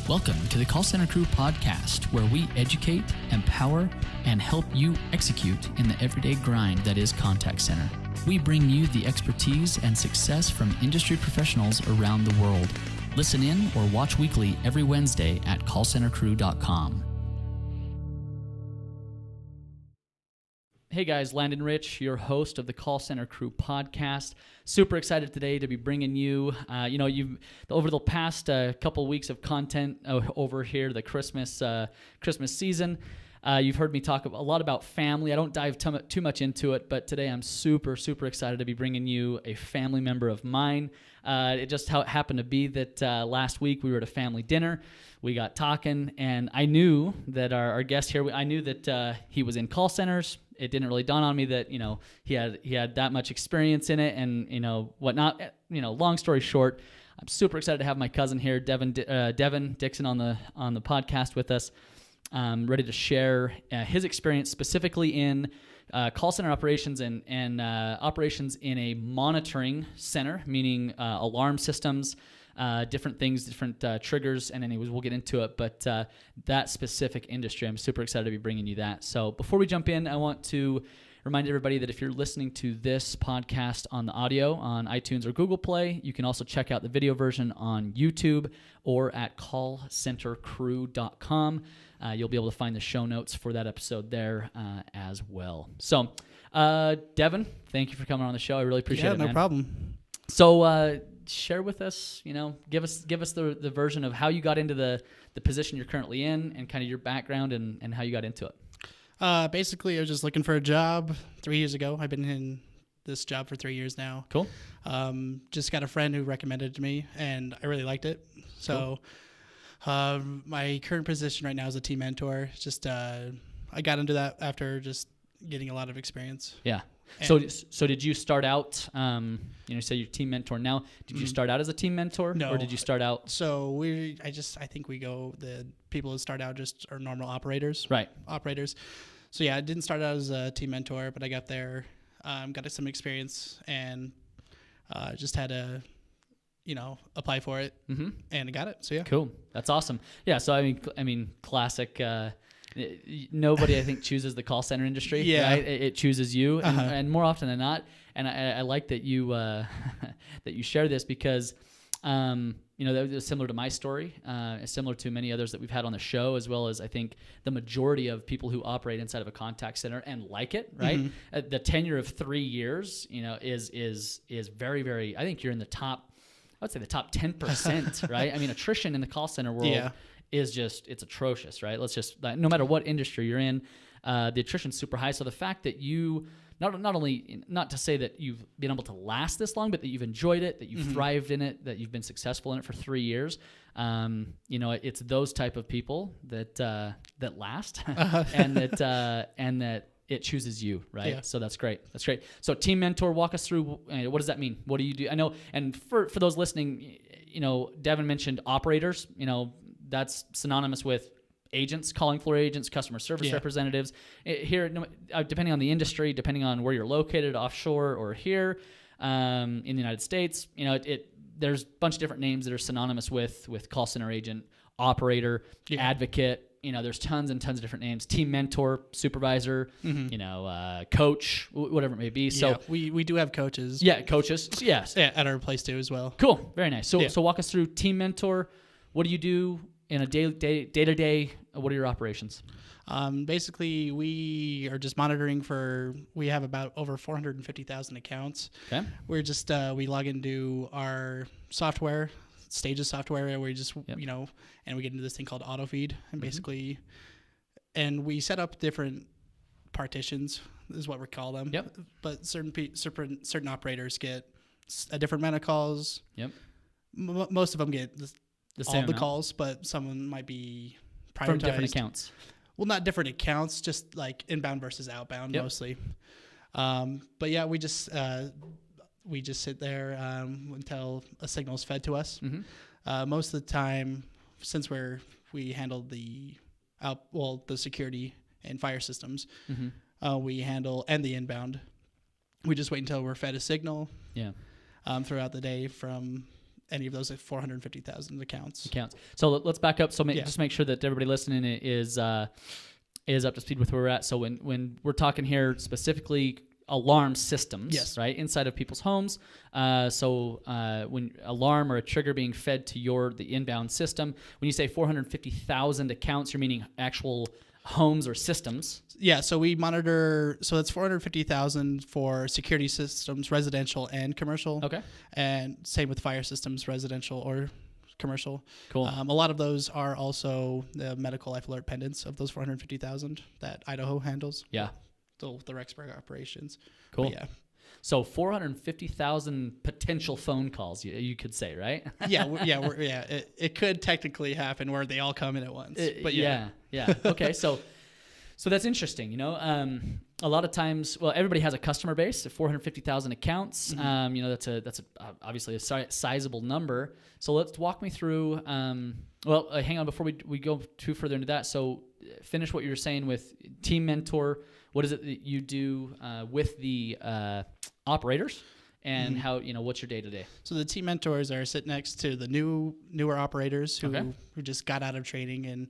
Welcome to the Call Center Crew podcast, where we educate, empower, and help you execute in the everyday grind that is contact center. We bring you the expertise and success from industry professionals around the world. Listen in or watch weekly every Wednesday at callcentercrew.com. Hey guys, Landon Rich, your host of the Call Center Crew podcast. Super excited today to be bringing you, you've over the past couple weeks of content over here, the Christmas season. You've heard me talk a lot about family. I don't dive too much into it, but today I'm super excited to be bringing you a family member of mine. It just happened to be that last week we were at a family dinner. We got talking, and I knew that our guest here, I knew that he was in call centers. It didn't really dawn on me that, he had that much experience in it and, whatnot. Long story short, I'm super excited to have my cousin here, Devin Dixon, on the podcast with us, ready to share his experience specifically in call center operations and operations in a monitoring center, meaning alarm systems, different things, different triggers, and anyways, we'll get into it. But that specific industry, I'm super excited to be bringing you that. So before we jump in, I want to remind everybody that if you're listening to this podcast on the audio on iTunes or Google Play, you can also check out the video version on YouTube or at callcentercrew.com. You'll be able to find the show notes for that episode there as well. So, Devin, thank you for coming on the show. I really appreciate it, man. Yeah, no problem. So, share with us, give us the version of how you got into the position you're currently in and kind of your background and how you got into it. Basically, I was just looking for a job 3 years ago. I've been in this job for 3 years now. Cool. Just got a friend who recommended it to me, and I really liked it. So my current position right now is a team mentor. Just I got into that after just getting a lot of experience. Yeah. So did you start out, you say you're team mentor now, did you start out as a team mentor? No. Or did you start out? So I think the people who start out just are normal operators. Right. Operators. So yeah, I didn't start out as a team mentor, but I got there, got some experience, and just had to, apply for it, and I got it. So yeah. Cool. That's awesome. Yeah. So I mean, classic. Nobody, I think, chooses the call center industry. Yeah. Right? It chooses you, and more often than not. And I like that you that you share this because that was similar to my story, similar to many others that we've had on the show, as well as I think the majority of people who operate inside of a contact center and like it. Right, the tenure of 3 years, is very, very. I think you're in the top. I would say the top 10%. Right. I mean, attrition in the call center world. Yeah. It's atrocious, right? No matter what industry you're in, the attrition's super high. So the fact that you, not to say that you've been able to last this long, but that you've enjoyed it, that you've thrived in it, that you've been successful in it for 3 years, it's those type of people that last and that it chooses you, right? Yeah. So that's great. So team mentor, walk us through, what does that mean? What do you do? I know, and for those listening, Devin mentioned operators, that's synonymous with agents, calling floor agents, customer service representatives. Here, depending on the industry, depending on where you're located, offshore or here in the United States, there's a bunch of different names that are synonymous with call center agent, operator, advocate. There's tons and tons of different names. Team mentor, supervisor, coach, whatever it may be. So we do have coaches. Yeah, coaches. Yes. Yeah, at our place too as well. Cool. Very nice. So walk us through team mentor. What do you do in a day-to-day? What are your operations? Basically, we are just monitoring we have about over 450,000 accounts. Okay. We're just, we log into our software, Stages software, where we just, and we get into this thing called auto feed, and basically, and we set up different partitions, is what we call them. Yep. But certain operators get a different amount of calls. Yep. Most of them get all the calls, but someone might be prioritized. From different accounts. Well, not different accounts, just like inbound versus outbound mostly. But yeah, we just sit there until a signal is fed to us. Most of the time, since we handle the security and fire systems, we handle and the inbound. We just wait until we're fed a signal. Yeah. Throughout the day from any of those 450,000 accounts. So let's back up. So just make sure that everybody listening is up to speed with where we're at. So when we're talking here specifically alarm systems, yes, right, inside of people's homes. When alarm or a trigger being fed to the inbound system, when you say 450,000 accounts, you're meaning actual homes or systems. Yeah, so we monitor, so that's 450,000 for security systems, residential and commercial. Okay. And same with fire systems, residential or commercial. Cool. A lot of those are also the medical life alert pendants of those 450,000 that Idaho handles. Yeah. The Rexburg operations. Cool. But yeah. So 450,000 potential phone calls, you could say, right? It could technically happen where they all come in at once. But yeah. Okay, so that's interesting. You know, a lot of times, well, everybody has a customer base of 450,000 accounts. Mm-hmm. You know, that's obviously a sizable number. So let's walk me through. Hang on before we go too further into that. So finish what you were saying with Team Mentor. What is it that you do with the operators, and how, you know, what's your day to day? So the team mentors are sitting next to the newer operators who just got out of training and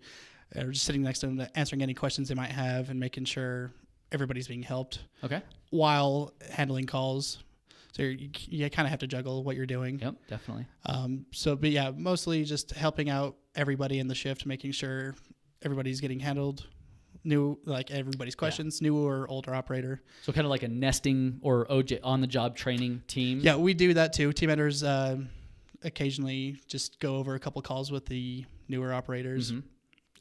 are just sitting next to them, answering any questions they might have and making sure everybody's being helped. Okay. While handling calls. So you kind of have to juggle what you're doing. Yep, definitely. But yeah, mostly just helping out everybody in the shift, making sure everybody's getting handled. Everybody's questions, new or older operator. So kind of like a nesting or OJ on-the-job training team. Yeah, we do that too. Team members occasionally just go over a couple calls with the newer operators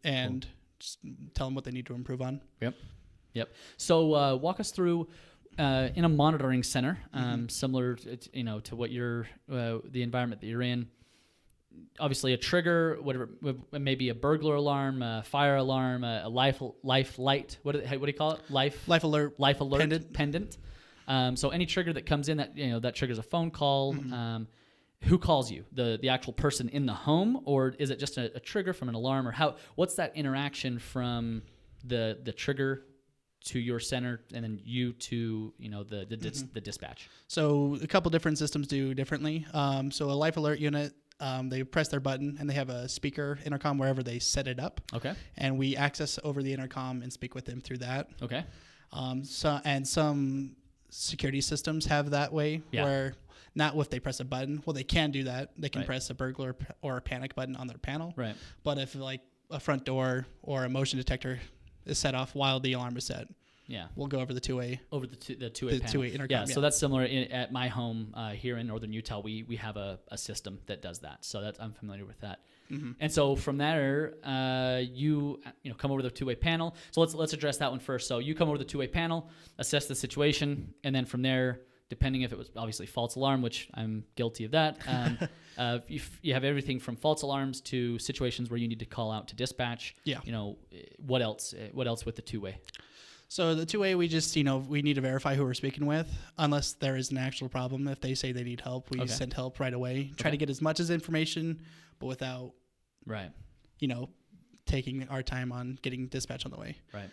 and just tell them what they need to improve on. Yep. So walk us through in a monitoring center, similar to what the environment that you're in. Obviously, a trigger, whatever, maybe a burglar alarm, a fire alarm, a life light. What do you call it? Life alert pendant. So any trigger that comes in that triggers a phone call. Who calls you? The actual person in the home, or is it just a trigger from an alarm, or what's that interaction from the trigger to your center and then you to the dispatch? So a couple different systems do differently. So a life alert unit. They press their button and they have a speaker intercom wherever they set it up. Okay. And we access over the intercom and speak with them through that. Okay. Some security systems have that way where not if they press a button. Well, they can do that. They can press a burglar or a panic button on their panel. Right. But if like a front door or a motion detector is set off while the alarm is set, we'll go over the two-way. Over the two-way panel. Two-way intercom. Yeah, so that's similar at my home here in northern Utah. We have a system that does that, so I'm familiar with that. And so from there, you come over the two-way panel. So let's address that one first. So you come over the two-way panel, assess the situation, and then from there, depending if it was obviously false alarm, which I'm guilty of that, you have everything from false alarms to situations where you need to call out to dispatch. Yeah. What else? What else with the two-way? So the two-way, we just, we need to verify who we're speaking with, unless there is an actual problem. If they say they need help, we send help right away. Try to get as much as information, but without, taking our time on getting dispatch on the way. Right.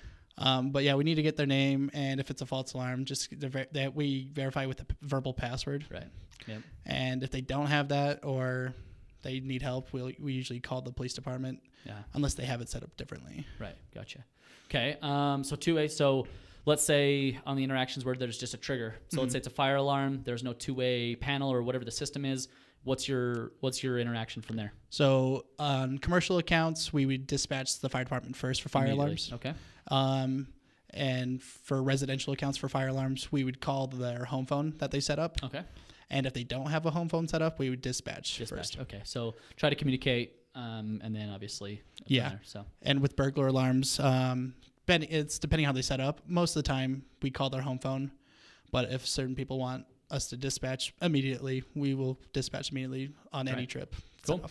But yeah, we need to get their name, and if it's a false alarm, just that we verify with a verbal password. Right. Yep. And if they don't have that or they need help, we usually call the police department. Yeah. Unless they have it set up differently. Right. Gotcha. Okay. So two-way. So let's say on the interactions where there's just a trigger. So let's say it's a fire alarm. There's no two-way panel or whatever the system is. What's your interaction from there? So on commercial accounts, we would dispatch the fire department first for fire alarms. Okay. And for residential accounts for fire alarms, we would call their home phone that they set up. Okay. And if they don't have a home phone set up, we would dispatch first. Okay. So try to communicate, and then obviously there, so. And with burglar alarms, it's depending how they set up. Most of the time, we call their home phone, but if certain people want us to dispatch immediately, we will dispatch immediately on any trip. Cool.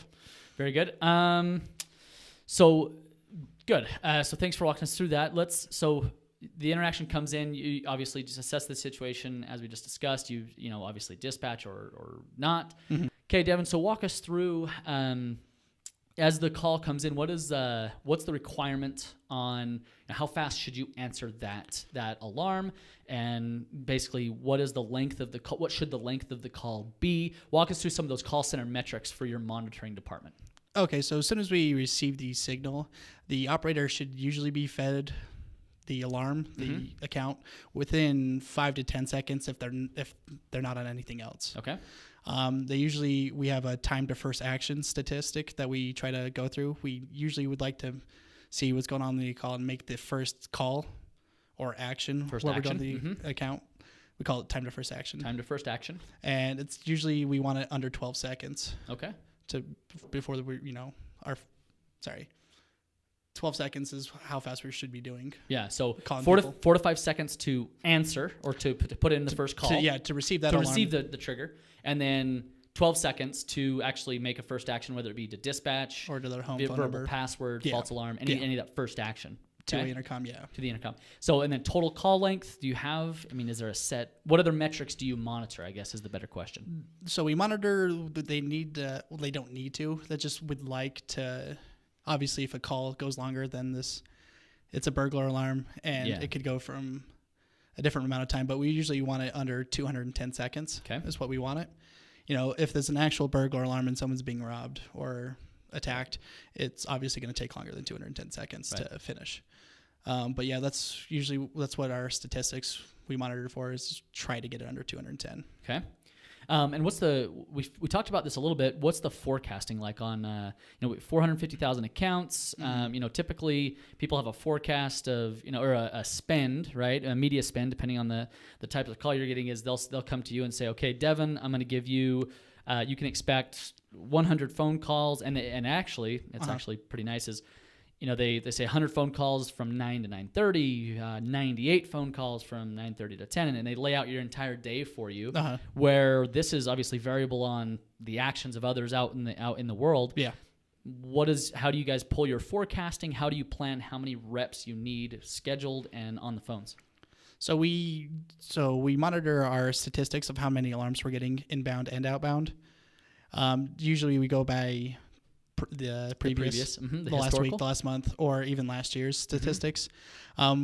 Very good. So good. So thanks for walking us through that. So the interaction comes in. You obviously just assess the situation as we just discussed. You obviously dispatch or not. Okay, Devin. So walk us through as the call comes in, what's the requirement on how fast should you answer that alarm, and basically what is the length of the call? What should the length of the call be? Walk us through some of those call center metrics for your monitoring department. Okay, so as soon as we receive the signal, the operator should usually be fed the alarm, the account, within 5 to 10 seconds if they're not on anything else. Okay. We have a time to first action statistic that we try to go through. We usually would like to see what's going on in the call and make the first call or action. First where action. we're doing the account. We call it time to first action. Time to first action. And it's usually we want it under 12 seconds. Okay. Before 12 seconds is how fast we should be doing. Yeah, so 4 to 5 seconds to answer or to put in the first call. To receive that alarm. Receive the trigger. And then 12 seconds to actually make a first action, whether it be to dispatch or to their home phone verbal number, password, false alarm, any of that first action. To the intercom, yeah. To the intercom. So, and then total call length, do you have, is there a set, what other metrics do you monitor, I guess is the better question. So we monitor, they don't need to, they just would like to, obviously if a call goes longer than this, it's a burglar alarm, and it could go from a different amount of time, but we usually want it under 210 seconds is what we want it. If there's an actual burglar alarm and someone's being robbed or attacked, it's obviously going to take longer than 210 seconds to finish. But yeah, that's what our statistics we monitor for, is try to get it under 210. Okay. And we talked about this a little bit. What's the forecasting like on 450,000 accounts? Typically people have a forecast of or a spend, right? A media spend, depending on the type of call you're getting. Is they'll come to you and say, okay, Devin, I'm going to give you. You can expect 100 phone calls, and actually, it's actually pretty nice. Is they say 100 phone calls from 9 to 9:30, 98 phone calls from 9:30 to 10, and they lay out your entire day for you. Where this is obviously variable on the actions of others out in the world. Yeah. How do you guys pull your forecasting? How do you plan how many reps you need scheduled and on the phones? So we monitor our statistics of how many alarms we're getting inbound and outbound. Usually we go by the previous the last week, the last month, or even last year's statistics.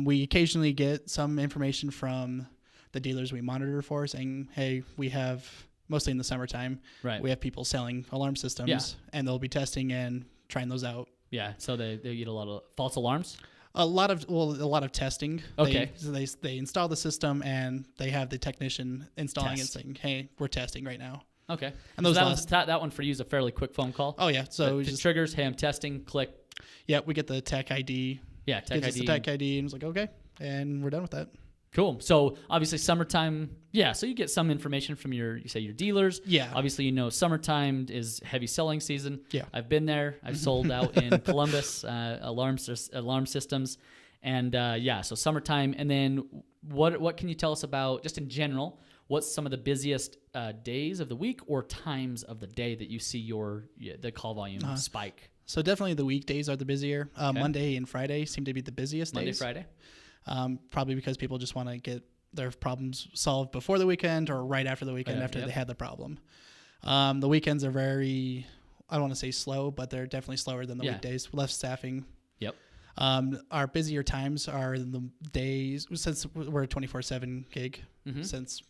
We occasionally get some information from the dealers we monitor for saying, hey, we have, mostly in the summertime, we have people selling alarm systems, and they'll be testing and trying those out. Yeah, so they get a lot of false alarms? A lot of testing. Okay. They install the system, and they have the technician installing it saying, hey, we're testing right now. Okay. And so that one for you is a fairly quick phone call? Oh, yeah. So it just triggers, hey, I'm testing, click. Yeah, we get the tech ID. Yeah, tech ID. Gives us the tech ID, and it's like, okay, and we're done with that. Cool. So obviously summertime, so you get some information from your dealers. Yeah. Obviously, summertime is heavy selling season. Yeah. I've been there. I've sold out in Columbus, alarm systems. And so summertime. And then what can you tell us about, just in general, what's some of the busiest days of the week or times of the day that you see the call volume spike? So definitely the weekdays are the busier. Monday and Friday seem to be the busiest days. Friday? Probably because people just want to get their problems solved before the weekend or right after the weekend after they had the problem. The weekends are very, I don't want to say slow, but they're definitely slower than the weekdays. Less staffing. Yep. Our busier times are the days, since we're a 24/7 gig, since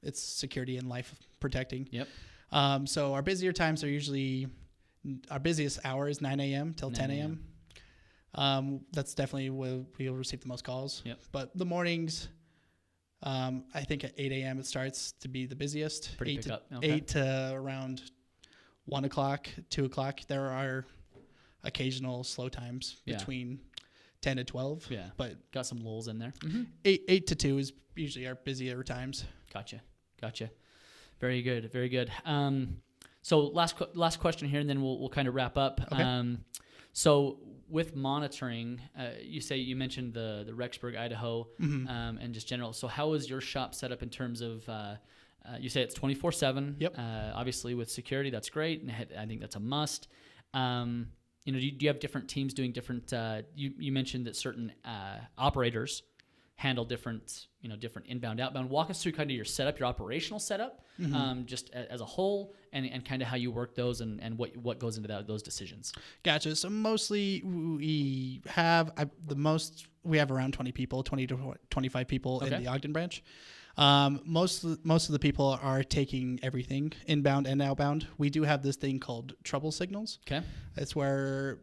it's security and life protecting. Yep. So our busier times are usually, our busiest hour is 9 a.m. till 10 a.m. That's definitely where we'll receive the most calls. Yep. But the mornings, I think at 8 a.m. it starts to be the busiest. Pretty pick up. Okay. 8 to around 1 o'clock, 2 o'clock. There are occasional slow times between 10 to 12. Yeah. But got some lulls in there. 8 to 2 is usually our busier times. Gotcha. Very good. Very good. So last question here, and then we'll kind of wrap up. Okay. So with monitoring, you mentioned the Rexburg, Idaho, and just general. So how is your shop set up in terms of, you say it's 24/7. Yep. Obviously with security, that's great, and I think that's a must. Do you have different teams doing different? You mentioned that certain operators handle different inbound, outbound. Walk us through kind of your setup, your operational setup, just as a whole, and kind of how you work those and what goes into those decisions. Gotcha. So mostly we have we have around 20 people, 20 to 25 people in the Ogden branch. Most of the people are taking everything inbound and outbound. We do have this thing called trouble signals. Okay. It's where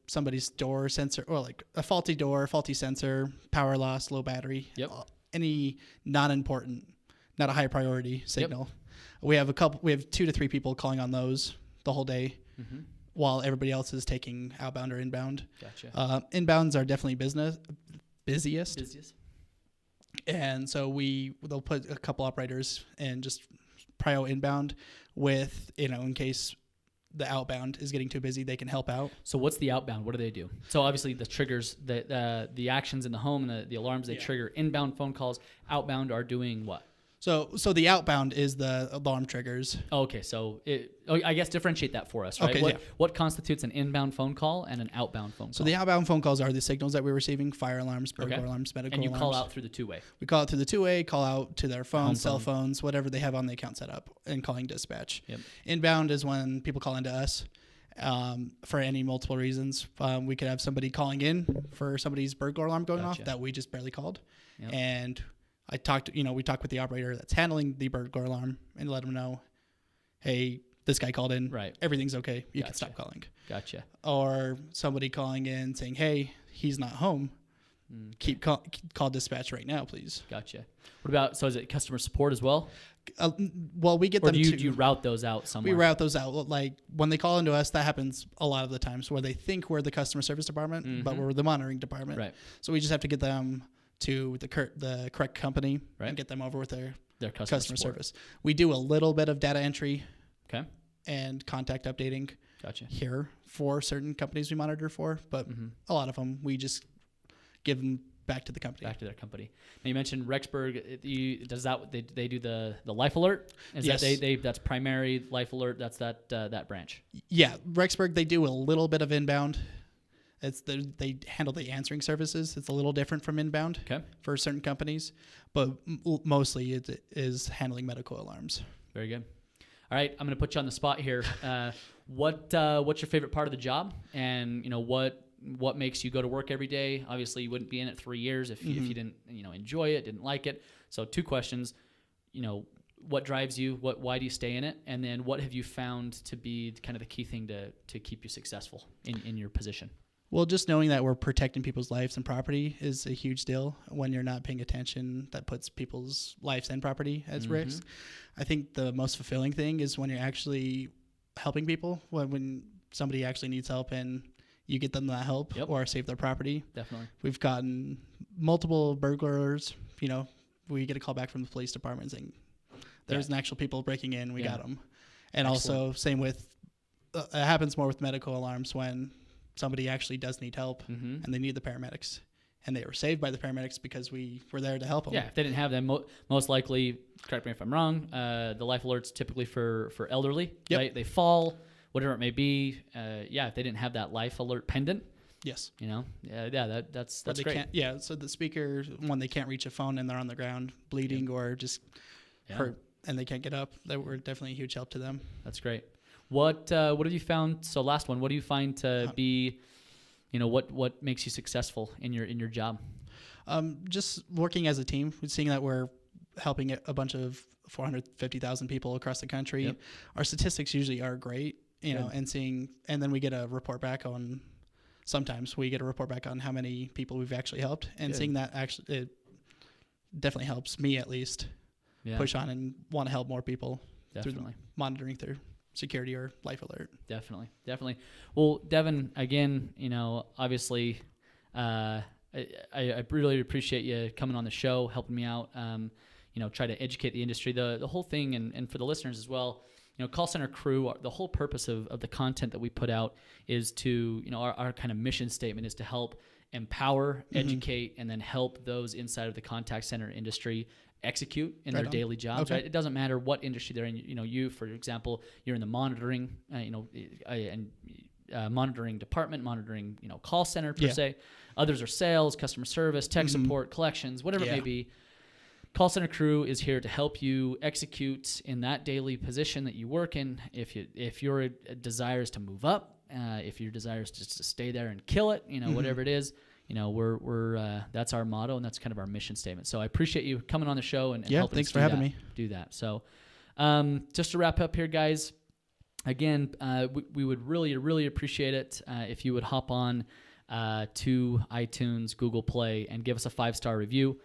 somebody's door sensor, or like a faulty door, faulty sensor, power loss, low battery, any non-important, not a high priority signal. Yep. We have 2 to 3 people calling on those the whole day, while everybody else is taking outbound or inbound. Gotcha. Inbounds are definitely busiest. And so they'll put a couple operators and just prio inbound with, in case the outbound is getting too busy, they can help out. So what's the outbound? What do they do? So obviously the triggers, the actions in the home and the alarms, they trigger inbound phone calls. Outbound are doing what? So the outbound is the alarm triggers. Okay, so I guess differentiate that for us, right? Okay, what constitutes an inbound phone call and an outbound phone call? So the outbound phone calls are the signals that we're receiving: fire alarms, burglar alarms, medical alarms. And you call out through the two-way. We call it through the two-way, call out to their phones, cell phones, whatever they have on the account set up, and calling dispatch. Yep. Inbound is when people call into us for any multiple reasons. We could have somebody calling in for somebody's burglar alarm going off that we just barely called, and we talk with the operator that's handling the burglar alarm and let them know, hey, this guy called in. Right. Everything's okay. You can stop calling. Gotcha. Or somebody calling in saying, hey, he's not home. Call dispatch right now, please. Gotcha. What about, so is it customer support as well? Well, we get them to... do you route those out somewhere? We route those out. Like, when they call into us, that happens a lot of the times where they think we're the customer service department, but we're the monitoring department. Right. So we just have to get them to the correct company and get them over with their customer service. We do a little bit of data entry and contact updating here for certain companies we monitor for, but a lot of them we just give them back to the company. Back to their company. Now you mentioned Rexburg. They do the life alert? Yes. That's primary life alert. That's that branch. Yeah, Rexburg, they do a little bit of inbound. They handle the answering services. It's a little different from inbound for certain companies, but mostly it is handling medical alarms. Very good. All right, I'm going to put you on the spot here. What's your favorite part of the job, and what makes you go to work every day? Obviously, you wouldn't be in it 3 years if you didn't enjoy it, didn't like it. So 2 questions. What drives you? Why do you stay in it? And then what have you found to be kind of the key thing to keep you successful in your position? Well, just knowing that we're protecting people's lives and property is a huge deal. When you're not paying attention, that puts people's lives and property at risk. I think the most fulfilling thing is when you're actually helping people, when somebody actually needs help and you get them that help or save their property. Definitely. We've gotten multiple burglars. We get a call back from the police department saying there's an actual people breaking in. We got them. And also same with, it happens more with medical alarms when somebody actually does need help and they need the paramedics, and they were saved by the paramedics because we were there to help them. Yeah, if they didn't have them, most likely, correct me if I'm wrong, the life alert's typically for elderly, right? They fall, whatever it may be. If they didn't have that life alert pendant, that's great. So the speaker, when they can't reach a phone and they're on the ground bleeding or just hurt and they can't get up, that were definitely a huge help to them. That's great. What have you found? So last one, what do you find to be, what makes you successful in your job? Just working as a team, seeing that we're helping a bunch of 450,000 people across the country. Yep. Our statistics usually are great, and then we get a report back on. Sometimes we get a report back on how many people we've actually helped, and seeing that actually, it definitely helps me at least push on and want to help more people through monitoring through security or life alert. Definitely. Well, Devin, again, obviously, I really appreciate you coming on the show, helping me out, try to educate the industry. The whole thing, and for the listeners as well, Call Center Crew, the whole purpose of the content that we put out is to, our kind of mission statement is to help empower, educate, and then help those inside of the contact center industry execute in their daily jobs. Right? It doesn't matter what industry they're in. You, for example, you're in the monitoring, and monitoring department, monitoring call center per se. Others are sales, customer service, tech support, collections, whatever it may be. Call center crew is here to help you execute in that daily position that you work in. If your desire is to move up, if your desire is just to stay there and kill it, whatever it is, we're that's our motto, and that's kind of our mission statement. So I appreciate you coming on the show and helping thanks us for having me. do that. So just to wrap up here, guys, again, we would really, really appreciate it if you would hop on to iTunes, Google Play, and give us a 5-star review.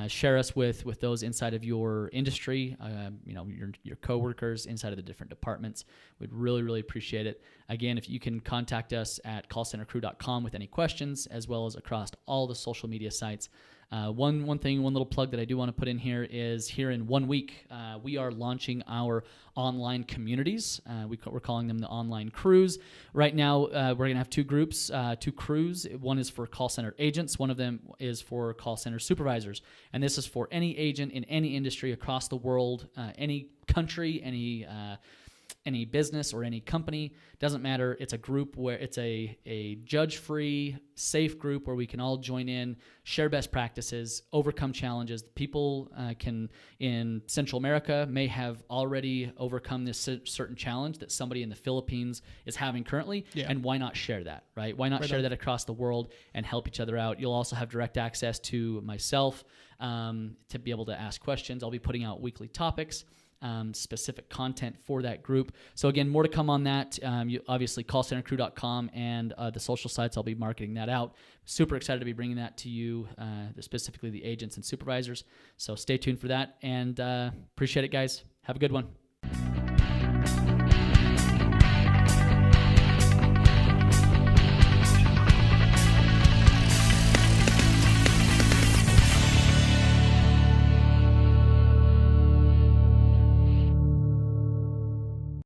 Share us with those inside of your industry, your coworkers inside of the different departments. We'd really, really appreciate it. Again, if you can contact us at callcentercrew.com with any questions, as well as across all the social media sites. One little plug that I do want to put in here is here in 1 week, we are launching our online communities. We're calling them the online crews. Right now, we're going to have 2 groups, 2 crews. One is for call center agents. One of them is for call center supervisors. And this is for any agent in any industry across the world, any country, any business or any company. Doesn't matter. It's a group where it's a judge-free, safe group where we can all join in, share best practices, overcome challenges. People in Central America may have already overcome this certain challenge that somebody in the Philippines is having currently, and why not share that, right? Why not share that across the world and help each other out? You'll also have direct access to myself to be able to ask questions. I'll be putting out weekly topics, specific content for that group. So again, more to come on that. You obviously callcentercrew.com and the social sites. I'll be marketing that out. Super excited to be bringing that to you, specifically the agents and supervisors. So stay tuned for that, and appreciate it, guys. Have a good one.